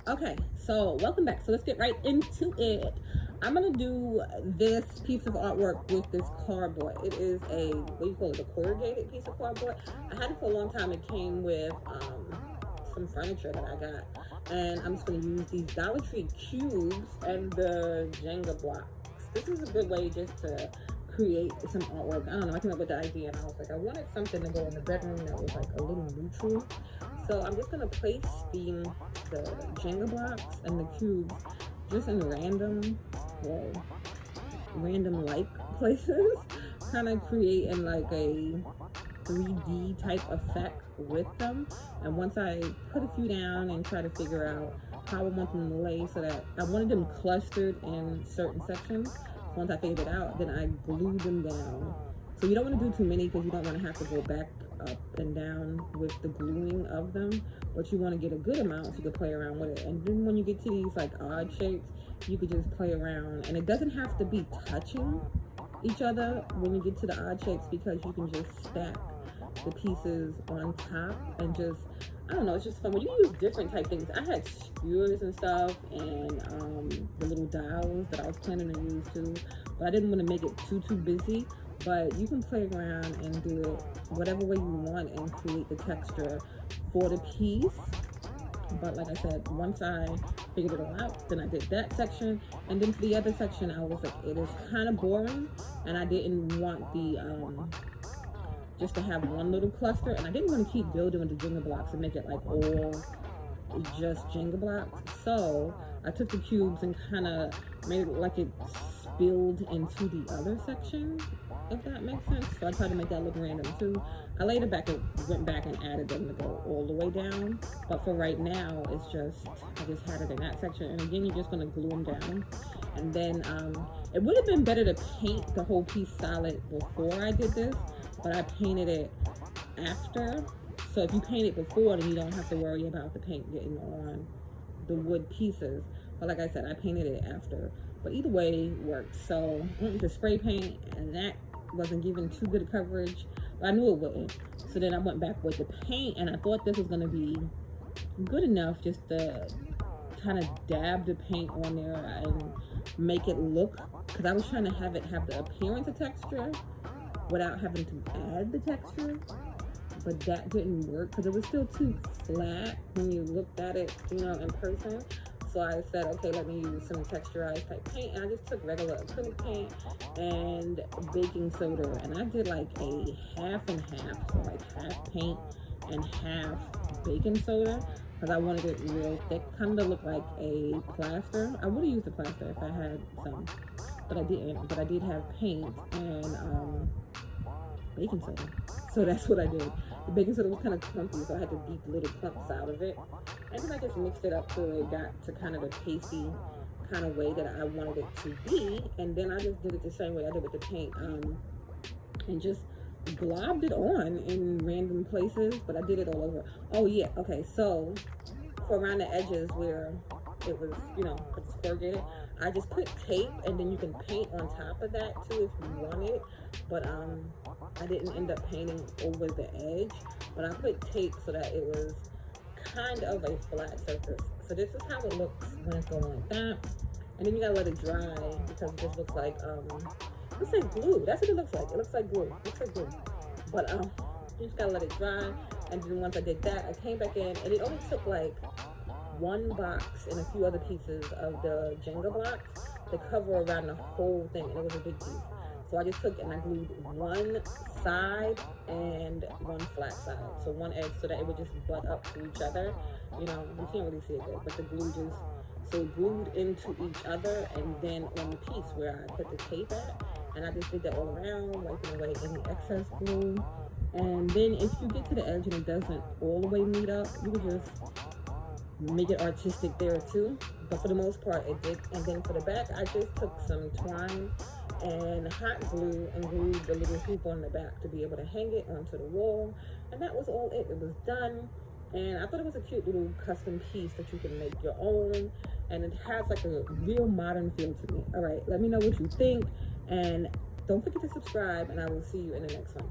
Okay, so welcome back. So let's get right into it. I'm gonna do this piece of artwork with this cardboard. It is a, what do you call it, a corrugated piece of cardboard. I had it for a long time. It came with some furniture that I got. And I'm just gonna use these Dollar Tree cubes and the Jenga blocks. This is a good way just to create some artwork. I don't know, I came up with the idea and I was like, I wanted something to go in the bedroom that was like a little neutral. So I'm just gonna place the Jenga blocks and the cubes just in random like places, kind of creating like a 3D type effect with them. And once I put a few down and try to figure out how I want them to lay, so that I wanted them clustered in certain sections. Once I figured it out, then I glued them down. So you don't want to do too many because you don't want to have to go back up and down with the gluing of them, but you want to get a good amount so you can play around with it. And then when you get to these like odd shapes, you could just play around, and it doesn't have to be touching each other when you get to the odd shapes, because you can just stack the pieces on top and just, I don't know, it's just fun. When you use different type things, I had skewers and stuff, and the little dials that I was planning to use too, but I didn't want to make it too busy. But you can play around and do it whatever way you want and create the texture for the piece. But like I said, once I figured it all out, then I did that section, and then for the other section I was like, it is kind of boring, and I didn't want the just to have one little cluster, and I didn't want to keep building with the Jenga blocks and make it like all just Jenga blocks. So I took the cubes and kind of made it like it spilled into the other section, if that makes sense. So I tried to make that look random too. I later went back and added them to go all the way down, but for right now it's just, I just had it in that section. And again, you're just going to glue them down. And then it would have been better to paint the whole piece solid before I did this, but I painted it after. So if you paint it before, then you don't have to worry about the paint getting on the wood pieces. But like I said, I painted it after. But either way works. So I went with the spray paint, and that wasn't giving too good coverage, but I knew it wouldn't. So then I went back with the paint, and I thought this was going to be good enough just to kind of dab the paint on there and make it look, because I was trying to have it have the appearance of texture without having to add the texture. But that didn't work because it was still too flat when you looked at it, you know, in person. So I said, okay, let me use some texturized type paint. And I just took regular acrylic paint and baking soda. And I did like a half and half, so like half paint and half baking soda, because I wanted it real thick, kind of look like a plaster. I would have used a plaster if I had some, but I didn't. But I did have paint and baking soda. So that's what I did. The baking soda was kind of clumpy, so I had to beat little clumps out of it. And then I just mixed it up till it got to kind of a pasty kind of way that I wanted it to be. And then I just did it the same way I did with the paint, and just globbed it on in random places, but I did it all over. Oh yeah, okay, so for around the edges where it was, you know, it's corrugated, I just put tape, and then you can paint on top of that too if you wanted. But I didn't end up painting over the edge, but I put tape so that it was kind of a flat surface. So this is how it looks when it's going like that. And then you gotta let it dry, because it just looks like glue. That's what it looks like. It looks like glue. It looks like glue. But you just gotta let it dry. And then once I did that, I came back in, and it only took like one box and a few other pieces of the Jenga blocks to cover around the whole thing, and it was a big piece. So I just took and I glued one side and one flat side, so one edge, so that it would just butt up to each other. You know, you can't really see it good, but the glue just, so glued into each other, and then on the piece where I put the tape at, and I just did that all around, wiping away any excess glue. And then if you get to the edge and it doesn't all the way meet up, you can just make it artistic there too. But for the most part it did. And then for the back, I just took some twine and hot glue and glued the little hoop on the back to be able to hang it onto the wall. And that was all it. It was done. And I thought it was a cute little custom piece that you can make your own. And it has like a real modern feel to me. All right, let me know what you think. And don't forget to subscribe, and I will see you in the next one.